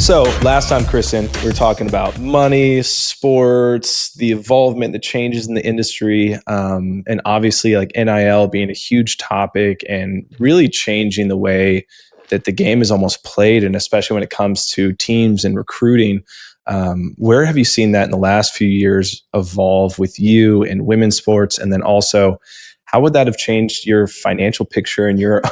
So last time, Kristen, we were talking about money, sports, the involvement, the changes in the industry, and obviously like NIL being a huge topic and really changing the way that the game is almost played, and especially when it comes to teams and recruiting. Where have you seen that in the last few years evolve with you in women's sports? And then also, how would that have changed your financial picture and your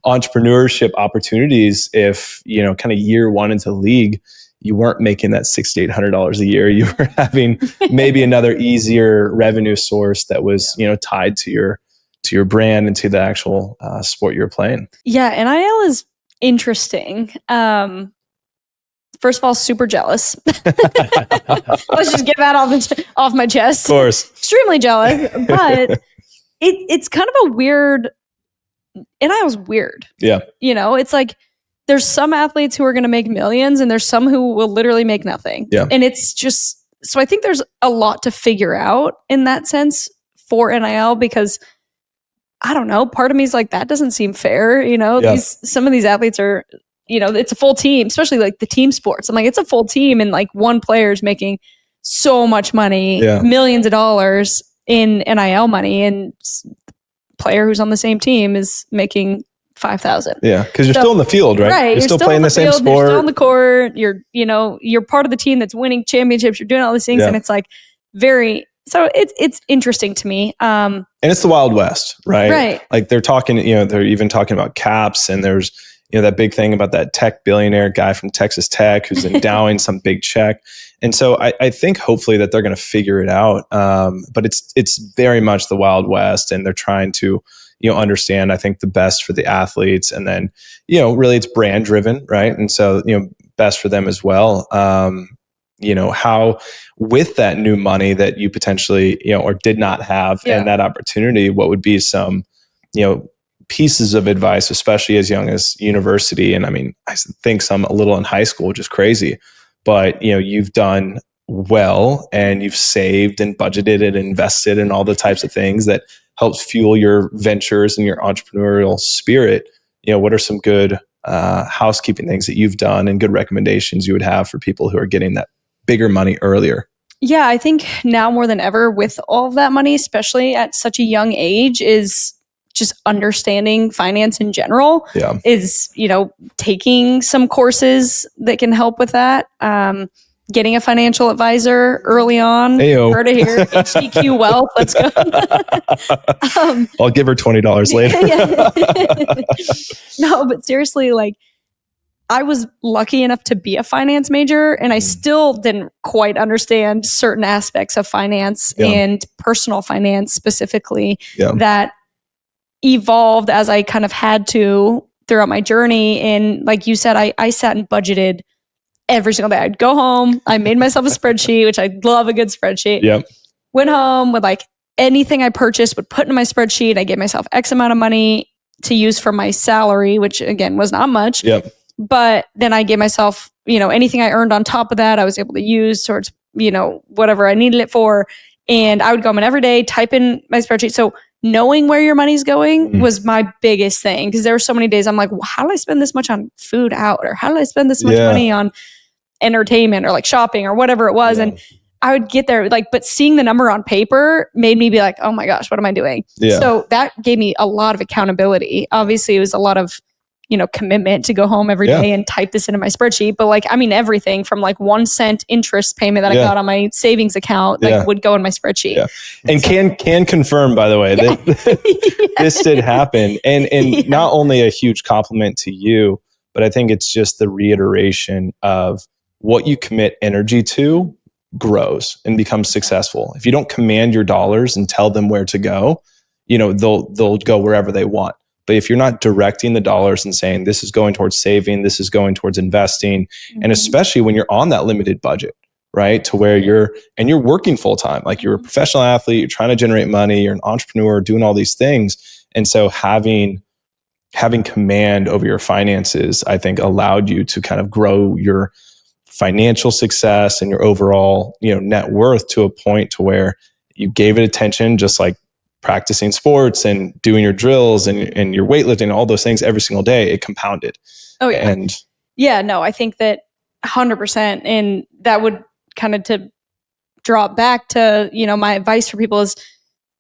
entrepreneurship opportunities if, kind of year one into the league, you weren't making that $600 to $800 a year? You were having maybe another easier revenue source that was, tied to your brand and to the actual sport you're playing. Yeah, NIL is interesting. First of all, super jealous. Let's just get that off my chest. Of course. Extremely jealous, but it's kind of a weird, NIL's weird. Yeah. It's like there's some athletes who are going to make millions and there's some who will literally make nothing. Yeah. And it's just, so I think there's a lot to figure out in that sense for NIL, because I don't know, part of me is like, that doesn't seem fair. Some of these athletes are, it's a full team, especially like the team sports. I'm like, it's a full team and like one player is making so much money, millions of dollars in NIL money, and player who's on the same team is making $5,000. Yeah, because you're still in the field, right? Right. You're still playing the same sport. You're still on the court. You're part of the team that's winning championships. You're doing all these things, and it's like so it's interesting to me. And it's the Wild West, right? Right. Like they're talking, they're even talking about caps, and there's that big thing about that tech billionaire guy from Texas Tech who's endowing some big check. And so I think hopefully that they're going to figure it out. But it's very much the Wild West, and they're trying to, understand, I think, the best for the athletes. And then, really it's brand driven, right? And so, best for them as well. How with that new money that you potentially, or did not have and that opportunity, what would be some, pieces of advice, especially as young as university? And I mean, I think some a little in high school, which is crazy, but you've done well and you've saved and budgeted and invested in all the types of things that helps fuel your ventures and your entrepreneurial spirit. What are some good housekeeping things that you've done and good recommendations you would have for people who are getting that bigger money earlier? Yeah, I think now more than ever with all of that money, especially at such a young age, is just understanding finance in general, is, taking some courses that can help with that. Getting a financial advisor early on. Ayo. Heard it here. HDQ Wealth. Let's go. I'll give her $20 later. No, but seriously, like, I was lucky enough to be a finance major, and I still didn't quite understand certain aspects of finance and personal finance specifically that evolved as I kind of had to throughout my journey. And like you said, I sat and budgeted every single day. I'd go home, I made myself a spreadsheet, which I love a good spreadsheet. Yep. Went home with like anything I purchased would put into my spreadsheet. I gave myself X amount of money to use for my salary, which again was not much. Yep. But then I gave myself, anything I earned on top of that, I was able to use towards, whatever I needed it for. And I would go home and every day type in my spreadsheet. So knowing where your money's going was my biggest thing, because there were so many days I'm like, well, how did I spend this much on food out? Or how did I spend this much money on entertainment or like shopping or whatever it was? And I would get there but seeing the number on paper made me be like, oh my gosh, what am I doing? So that gave me a lot of accountability. Obviously it was a lot of, commitment to go home every day and type this into my spreadsheet. But like, I mean, everything from like 1 cent interest payment that I got on my savings account would go in my spreadsheet. Yeah. And so, can confirm, by the way, that this did happen. And not only a huge compliment to you, but I think it's just the reiteration of what you commit energy to grows and becomes successful. If you don't command your dollars and tell them where to go, they'll go wherever they want. But if you're not directing the dollars and saying, this is going towards saving, this is going towards investing, and especially when you're on that limited budget, right? To where you're working full time, like you're a professional athlete, you're trying to generate money, you're an entrepreneur, doing all these things. And so having command over your finances, I think allowed you to kind of grow your financial success and your overall, net worth to a point to where you gave it attention, just like practicing sports and doing your drills and your weightlifting, all those things every single day. It compounded. Oh yeah. And yeah, no, I think that 100%. And that would kind of to drop back to, my advice for people is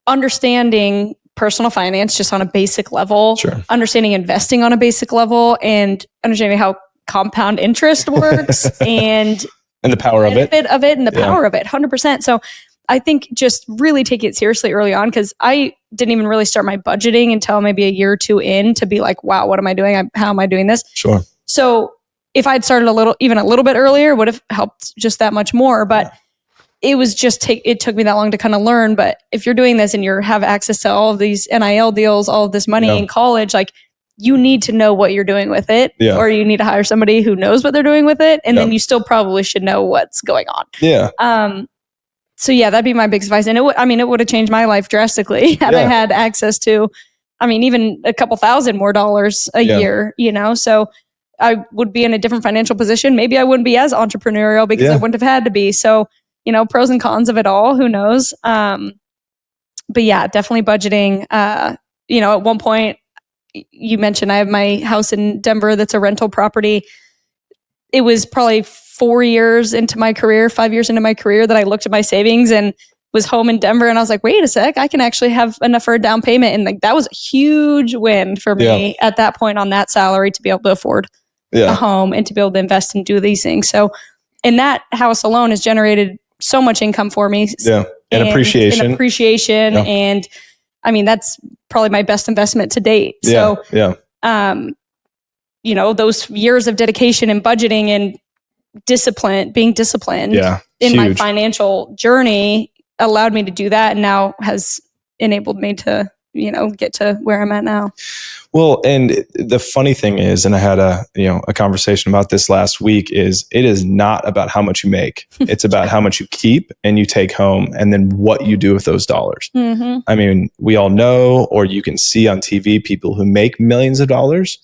understanding personal finance just on a basic level, understanding investing on a basic level, and understanding how compound interest works and the power of it. And the power of it, 100%. So I think just really take it seriously early on, because I didn't even really start my budgeting until maybe a year or two in to be like, wow, what am I doing? How am I doing this? Sure. So if I'd started even a little bit earlier, would have helped just that much more. But it was just it took me that long to kind of learn. But if you're doing this and you have access to all of these NIL deals, all of this money in college, like you need to know what you're doing with it, or you need to hire somebody who knows what they're doing with it. And then you still probably should know what's going on. Yeah. So yeah, that'd be my big advice. And it would have changed my life drastically had I had access to, even a couple thousand more dollars a year, so I would be in a different financial position. Maybe I wouldn't be as entrepreneurial because I wouldn't have had to be. So, pros and cons of it all, who knows? But yeah, definitely budgeting. At one point you mentioned I have my house in Denver that's a rental property. It was probably 5 years into my career that I looked at my savings and was home in Denver. And I was like, wait a sec, I can actually have enough for a down payment. And like, that was a huge win for me at that point on that salary to be able to afford a home and to be able to invest and do these things. So, and that house alone has generated so much income for me. Yeah. And appreciation. And that's probably my best investment to date. So, those years of dedication and budgeting and being disciplined in my financial journey allowed me to do that, and now has enabled me to, get to where I'm at now. Well, and the funny thing is, and I had a conversation about this last week, is it is not about how much you make. It's about how much you keep and you take home, and then what you do with those dollars. Mm-hmm. We all know, or you can see on TV, people who make millions of dollars,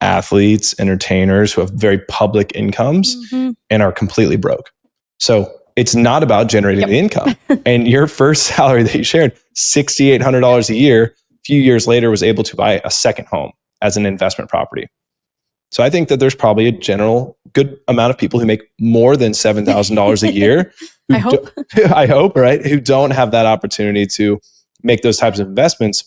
athletes, entertainers who have very public incomes and are completely broke. So it's not about generating the income. And your first salary that you shared, $6,800 a year, a few years later was able to buy a second home as an investment property. So I think that there's probably a general good amount of people who make more than $7,000 a year. I hope. I hope, right? Who don't have that opportunity to make those types of investments.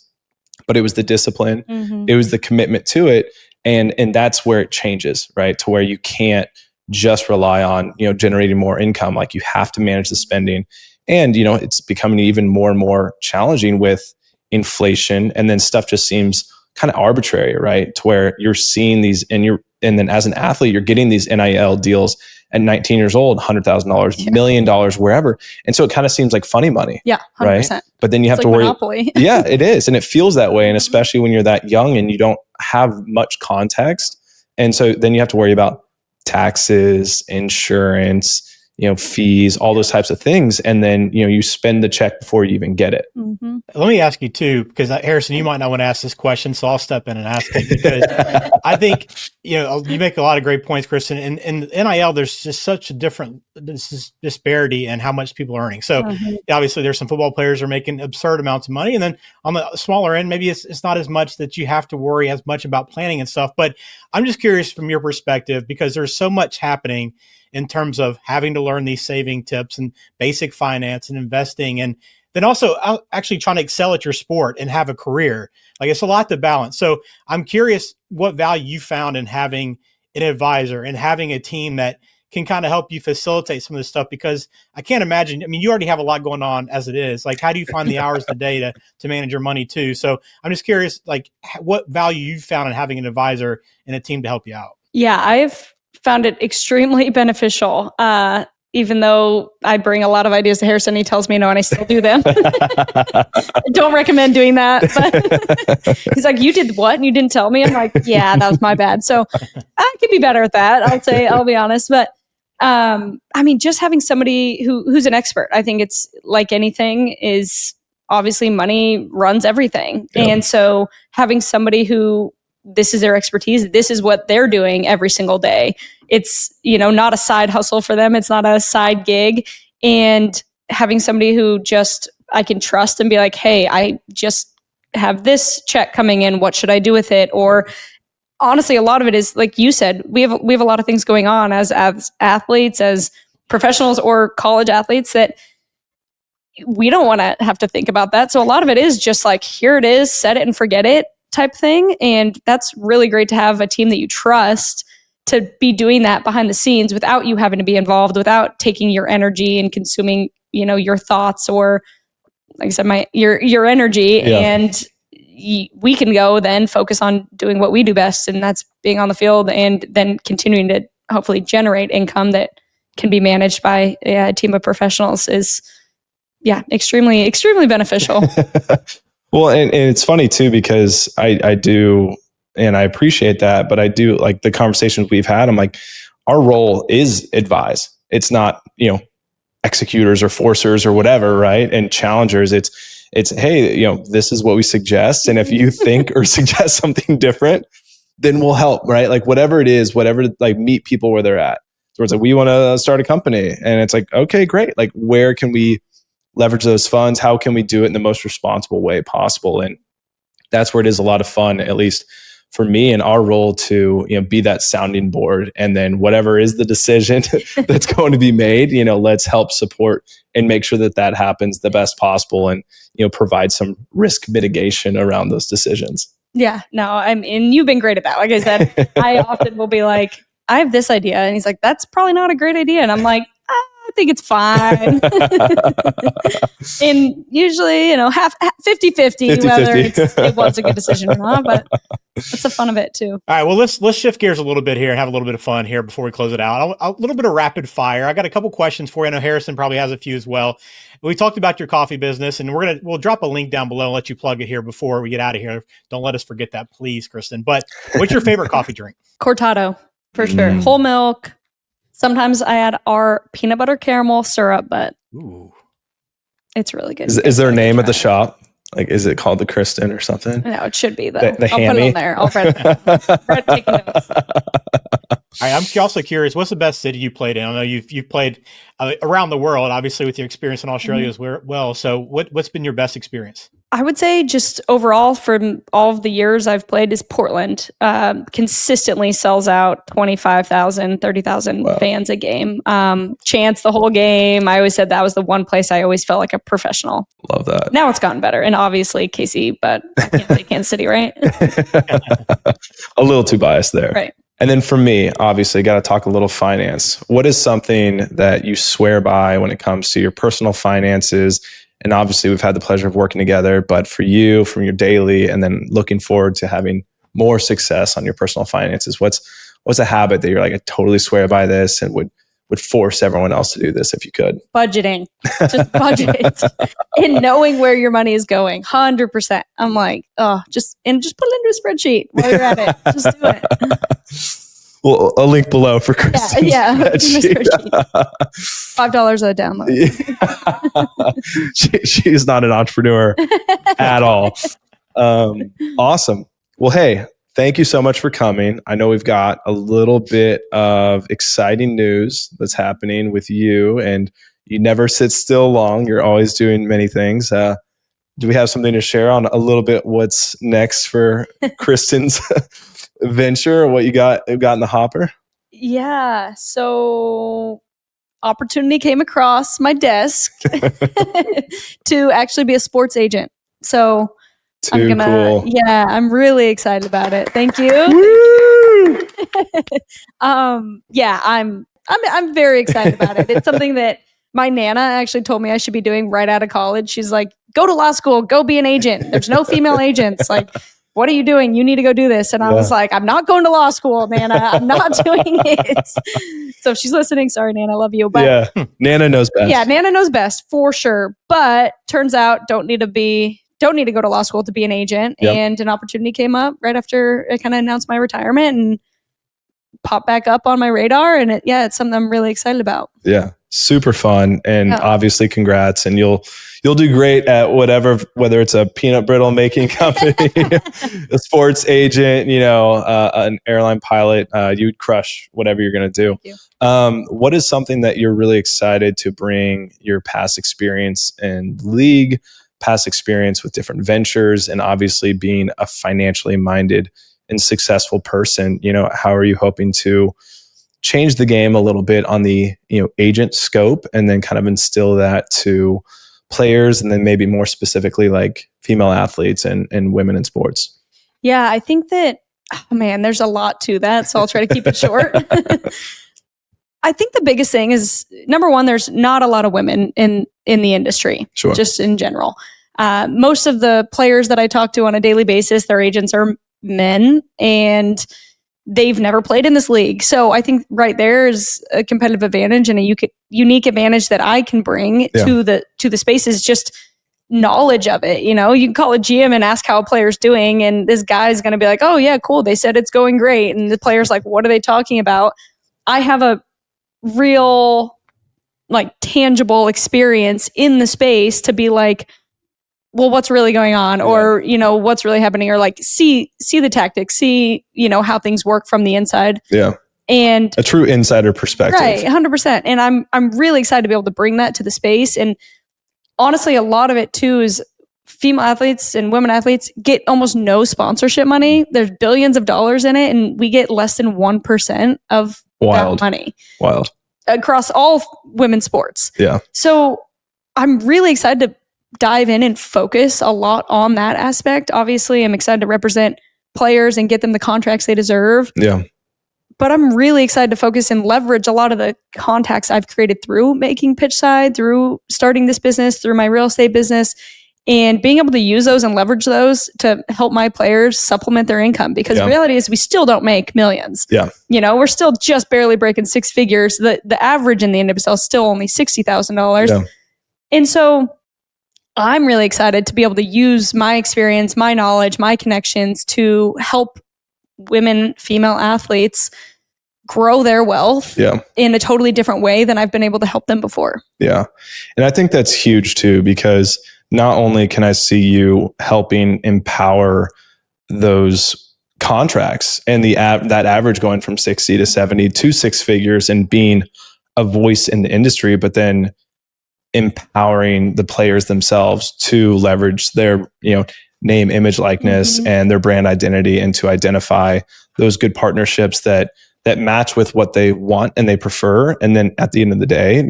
But it was the discipline. It was the commitment to it. And that's where it changes, right? To where you can't just rely on, generating more income. Like you have to manage the spending. And, it's becoming even more and more challenging with inflation. And then stuff just seems kind of arbitrary, right? To where you're seeing these and then as an athlete, you're getting these NIL deals at 19 years old, $100,000, $1 million, wherever. And so it kind of seems like funny money. Yeah, 100%. Right? But then you have to worry. Monopoly. Yeah, it is. And it feels that way. And especially when you're that young and you don't have much context. And so then you have to worry about taxes, insurance, fees, all those types of things. And then, you spend the check before you even get it. Mm-hmm. Let me ask you too, because Harrison, you might not want to ask this question, so I'll step in and ask it because I think, you make a lot of great points, Kristen. In NIL, there's just such a disparity in how much people are earning. So obviously there's some football players are making absurd amounts of money. And then on the smaller end, maybe it's not as much that you have to worry as much about planning and stuff. But I'm just curious from your perspective, because there's so much happening in terms of having to learn these saving tips and basic finance and investing, and then also actually trying to excel at your sport and have a career. Like it's a lot to balance. So I'm curious what value you found in having an advisor and having a team that can kind of help you facilitate some of this stuff, because I can't imagine, you already have a lot going on as it is. Like, how do you find the hours a day to manage your money too? So I'm just curious, like what value you found in having an advisor and a team to help you out. Yeah, I've found it extremely beneficial. Even though I bring a lot of ideas to Harrison, he tells me no, and I still do them. I don't recommend doing that. But he's like, you did what? And you didn't tell me? I'm like, yeah, that was my bad. So I could be better at that. I'll be honest. But just having somebody who's an expert, I think it's like anything is obviously money runs everything. Yep. And so having somebody who this is their expertise, this is what they're doing every single day. It's, not a side hustle for them. It's not a side gig. And having somebody who just I can trust and be like, hey, I just have this check coming in. What should I do with it? Or honestly, a lot of it is like you said, we have a lot of things going on as athletes, as professionals or college athletes, that we don't want to have to think about that. So a lot of it is just like, here it is, set it and forget it type thing. And that's really great to have a team that you trust to be doing that behind the scenes without you having to be involved, without taking your energy and consuming, your thoughts, or like I said, your energy. Yeah. And we can go then focus on doing what we do best. And that's being on the field and then continuing to hopefully generate income that can be managed by a team of professionals is, extremely, extremely beneficial. Well, and it's funny too, because I do, and I appreciate that, but I do like the conversations we've had. I'm like, our role is advise. It's not, executors or forcers or whatever, right? And challengers. It's, hey, this is what we suggest. And if you think or suggest something different, then we'll help, right? Like whatever it is, like meet people where they're at. So it's like, we want to start a company. And it's like, okay, great. Like where can we leverage those funds? How can we do it in the most responsible way possible? And that's where it is a lot of fun, at least for me and our role, to be that sounding board. And then whatever is the decision that's going to be made, let's help support and make sure that happens the best possible, and provide some risk mitigation around those decisions. Yeah, no, and you've been great at that. Like I said, I often will be like, I have this idea, and he's like, that's probably not a great idea, and I'm like, I think it's fine. And usually, 50-50 whether it was a good decision or not, but that's the fun of it too. All right, well, let's shift gears a little bit here and have a little bit of fun here before we close it out. A little bit of rapid fire. I got a couple questions for you. I know Harrison probably has a few as well. We talked about your coffee business, and we'll drop a link down below and let you plug it here before we get out of here. Don't let us forget that, please, Kristen. But what's your favorite coffee drink? Cortado, for sure. Whole milk. Sometimes I add our peanut butter caramel syrup, but it's really good. Is there a name at the shop? Like, is it called the Kristen or something? No, it should be though. The I'll put it on there. I'll Fred take notes. All right, I'm also curious, what's the best city you played in? I know you've played around the world, obviously, with your experience in Australia as well. So what's been your best experience? I would say just overall from all of the years I've played is Portland. Consistently sells out 25,000, 30,000 fans a game. Chants the whole game. I always said that was the one place I always felt like a professional. Love that. Now it's gotten better. And obviously KC, but I can't say Kansas City, right? A little too biased there. Right. And then for me, obviously, got to talk a little finance. What is something that you swear by when it comes to your personal finances? And obviously, we've had the pleasure of working together, but for you, from your daily, and then looking forward to having more success on your personal finances, what's a habit that you're like, I totally swear by this, and would force everyone else to do this if you could? Budgeting. Just budget. And knowing where your money is going. 100%. I'm like, just put it into a spreadsheet while you're at it. Just do it. Well, a link below for Kristen. Yeah. $5 a download. She's not an entrepreneur at all. Awesome. Well, hey, thank you so much for coming. I know we've got a little bit of exciting news that's happening with you, and you never sit still long. You're always doing many things. Do we have something to share on a little bit what's next for Kristen's venture, or what you got in the hopper? Yeah. So opportunity came across my desk to actually be a sports agent. So cool. Yeah, I'm really excited about it. Thank you. Yeah, I'm very excited about it. It's something that my Nana actually told me I should be doing right out of college. She's like, go to law school, go be an agent. There's no female agents. Like, what are you doing? You need to go do this. And I was like, I'm not going to law school, Nana. I'm not doing it. So if she's listening, sorry, Nana, I love you. But Nana knows best. Yeah, Nana knows best for sure. But turns out don't need to go to law school to be an agent. Yep. And an opportunity came up right after I kind of announced my retirement and popped back up on my radar. And it's something I'm really excited about. Yeah. Super fun. And obviously congrats. And you'll do great at whether it's a peanut brittle making company, a sports agent, an airline pilot, you'd crush whatever you're going to do. What is something that you're really excited to bring your past experience in league, past experience with different ventures, and obviously being a financially minded and successful person, how are you hoping to change the game a little bit on the, agent scope, and then kind of instill that to players, and then maybe more specifically like female athletes and women in sports? Yeah, I think that, there's a lot to that, so I'll try to keep it short. I think the biggest thing is, number one, there's not a lot of women in the industry, sure, just in general. Most of the players that I talk to on a daily basis, their agents are men, and they've never played in this league. So I think right there is a competitive advantage and a unique advantage that I can bring to the space, is just knowledge of it. You can call a GM and ask how a player's doing, and this guy's going to be like, oh yeah, cool, they said it's going great. And the player's like, what are they talking about? I have a real, like, tangible experience in the space to be like, well, what's really going on, or what's really happening, or like see the tactics, see how things work from the inside. Yeah, and a true insider perspective. Right, 100%. And I'm really excited to be able to bring that to the space. And honestly, a lot of it too is female athletes and women athletes get almost no sponsorship money. There's billions of dollars in it, and we get less than 1% of that money. Wild. Across all women's sports. Yeah. So I'm really excited to dive in and focus a lot on that aspect. Obviously, I'm excited to represent players and get them the contracts they deserve. Yeah. But I'm really excited to focus and leverage a lot of the contacts I've created through making Pitchside, through starting this business, through my real estate business, and being able to use those and leverage those to help my players supplement their income. Because the reality is we still don't make millions. Yeah. We're still just barely breaking six figures. The average in the NWSL is still only $60,000. Yeah. And so I'm really excited to be able to use my experience, my knowledge, my connections to help women, female athletes grow their wealth in a totally different way than I've been able to help them before. Yeah. And I think that's huge too, because not only can I see you helping empower those contracts and that average going from 60 to 70 to six figures and being a voice in the industry, but then empowering the players themselves to leverage their, name, image, likeness, and their brand identity, and to identify those good partnerships that match with what they want and they prefer. And then at the end of the day,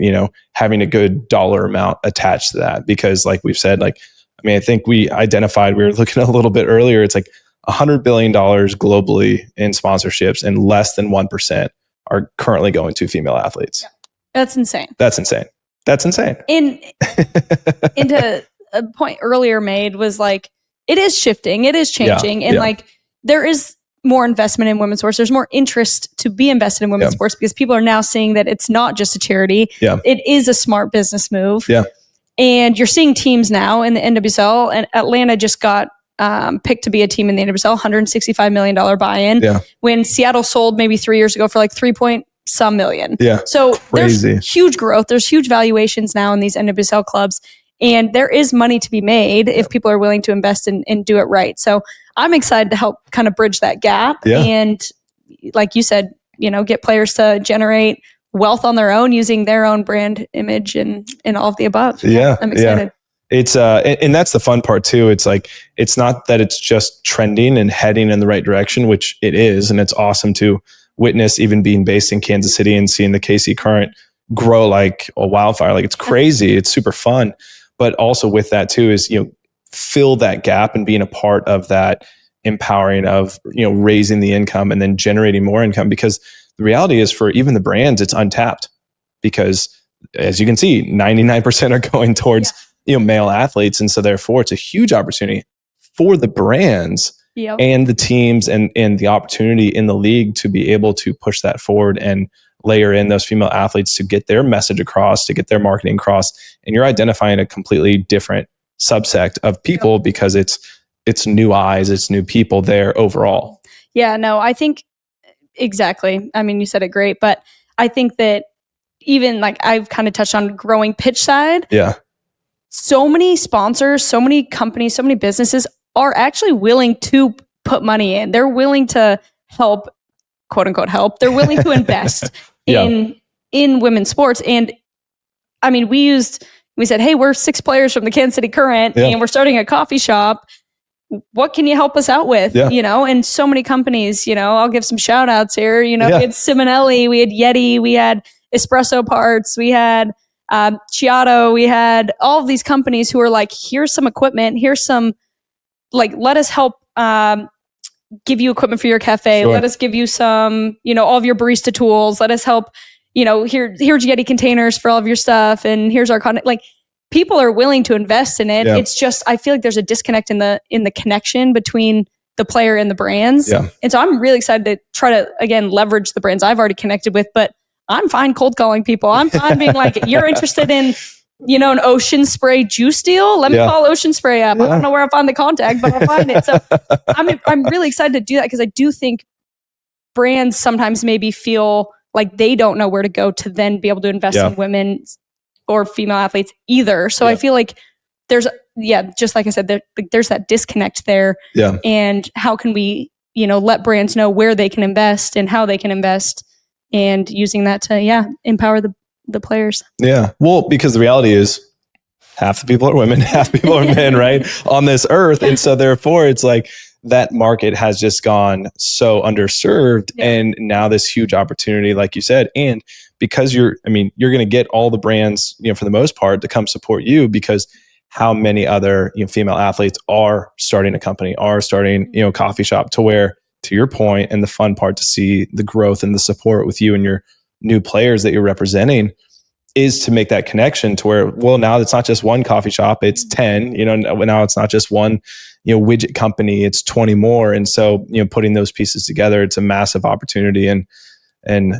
having a good dollar amount attached to that. Because like we've said, I think we were looking a little bit earlier, it's like $100 billion globally in sponsorships, and less than 1% are currently going to female athletes. Yeah. That's insane. And into a point earlier made was like, it is shifting, it is changing. And there is more investment in women's sports. There's more interest to be invested in women's sports, because people are now seeing that it's not just a charity. Yeah. It is a smart business move. Yeah. And you're seeing teams now in the NWSL, and Atlanta just got picked to be a team in the NWSL, $165 million buy-in. Yeah. When Seattle sold maybe 3 years ago for like 3-point-some million. Yeah. So crazy. There's huge growth. There's huge valuations now in these NWSL clubs. And there is money to be made if people are willing to invest and do it right. So I'm excited to help kind of bridge that gap. Yeah. And like you said, get players to generate wealth on their own using their own brand image and all of the above. Yeah. I'm excited. Yeah. It's and that's the fun part too. It's like, it's not that it's just trending and heading in the right direction, which it is. And it's awesome to witness, even being based in Kansas City and seeing the KC Current grow like a wildfire. Like, it's crazy. It's super fun. But also with that too is, fill that gap and being a part of that empowering of, raising the income and then generating more income. Because the reality is, for even the brands, it's untapped, because as you can see, 99% are going towards, male athletes. And so therefore it's a huge opportunity for the brands and the teams and the opportunity in the league to be able to push that forward and layer in those female athletes to get their message across, to get their marketing across. And you're identifying a completely different subsect of people, because it's new eyes, it's new people there overall. Yeah, no, I think exactly. I mean, you said it great, but I think that even like I've kind of touched on growing Pitchside. Yeah. So many sponsors, so many companies, so many businesses are actually willing to put money in. They're willing to help, quote unquote help. They're willing to invest in women's sports. And I mean, we said, hey, we're 6 players from the Kansas City Current and we're starting a coffee shop. what can you help us out with? Yeah. And so many companies, I'll give some shout outs here. We had Simonelli, we had Yeti, we had Espresso Parts, we had Chiato, we had all of these companies who are like, here's some equipment, here's some, like, let us help give you equipment for your cafe. Sure. Let us give you some, all of your barista tools. Let us help, here's Yeti containers for all of your stuff. And here's our content. Like, people are willing to invest in it. Yeah. It's just, I feel like there's a disconnect in the connection between the player and the brands. Yeah. And so I'm really excited to try to, again, leverage the brands I've already connected with, but I'm fine cold calling people. I'm fine being like, you're interested in, an Ocean Spray juice deal? Let me call Ocean Spray up. I don't know where I'll find the contact, but I'll find it. So I'm really excited to do that, because I do think brands sometimes maybe feel like they don't know where to go to then be able to invest in women or female athletes either. So I feel like there's, just like I said, there's that disconnect there. Yeah. And how can we, let brands know where they can invest and how they can invest, and using that to, empower the players. Yeah. Well, because the reality is half the people are women, half the people are men, right? On this earth. And so therefore it's like that market has just gone so underserved, and now this huge opportunity, like you said, and because you're going to get all the brands, for the most part, to come support you, because how many other female athletes are starting a company, are starting, a coffee shop, to where, to your point, and the fun part to see the growth and the support with you and your new players that you're representing, is to make that connection to where, well, now it's not just one coffee shop, it's 10, now it's not just one, widget company, it's 20 more. And so, putting those pieces together, it's a massive opportunity, and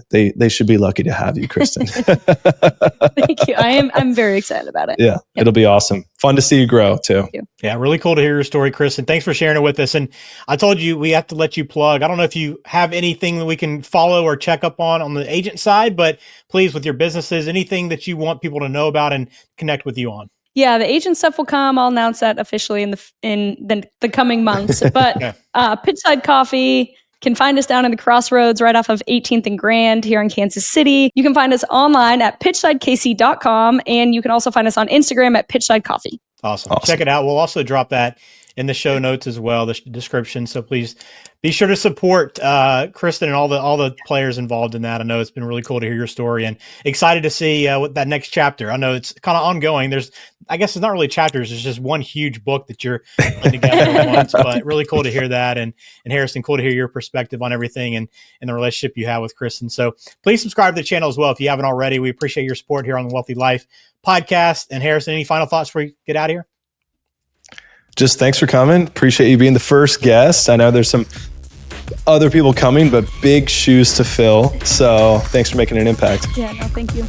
they should be lucky to have you, Kristen. Thank you. I'm very excited about it. Yeah. It'll be awesome. Fun to see you grow too. Yeah. Really cool to hear your story, Kristen. Thanks for sharing it with us. And I told you, we have to let you plug. I don't know if you have anything that we can follow or check up on the agent side, but please, with your businesses, anything that you want people to know about and connect with you on. Yeah, the agent stuff will come. I'll announce that officially in the coming months. But Pitchside Coffee, can find us down in the crossroads right off of 18th and Grand here in Kansas City. You can find us online at pitchsidekc.com, and you can also find us on Instagram at Pitchside Coffee. Awesome. Check it out. We'll also drop that in the show notes as well, the description. So please be sure to support Kristen and all the players involved in that. I know it's been really cool to hear your story, and excited to see what that next chapter. I know it's kind of ongoing. I guess it's not really chapters. It's just one huge book that you're putting together at once, but really cool to hear that. And Harrison, cool to hear your perspective on everything and the relationship you have with Kristen. So please subscribe to the channel as well if you haven't already. We appreciate your support here on the Wealthy Life podcast. And Harrison, any final thoughts before we get out of here? Just thanks for coming. Appreciate you being the first guest. I know there's some other people coming, but big shoes to fill. So thanks for making an impact. Yeah, no, thank you.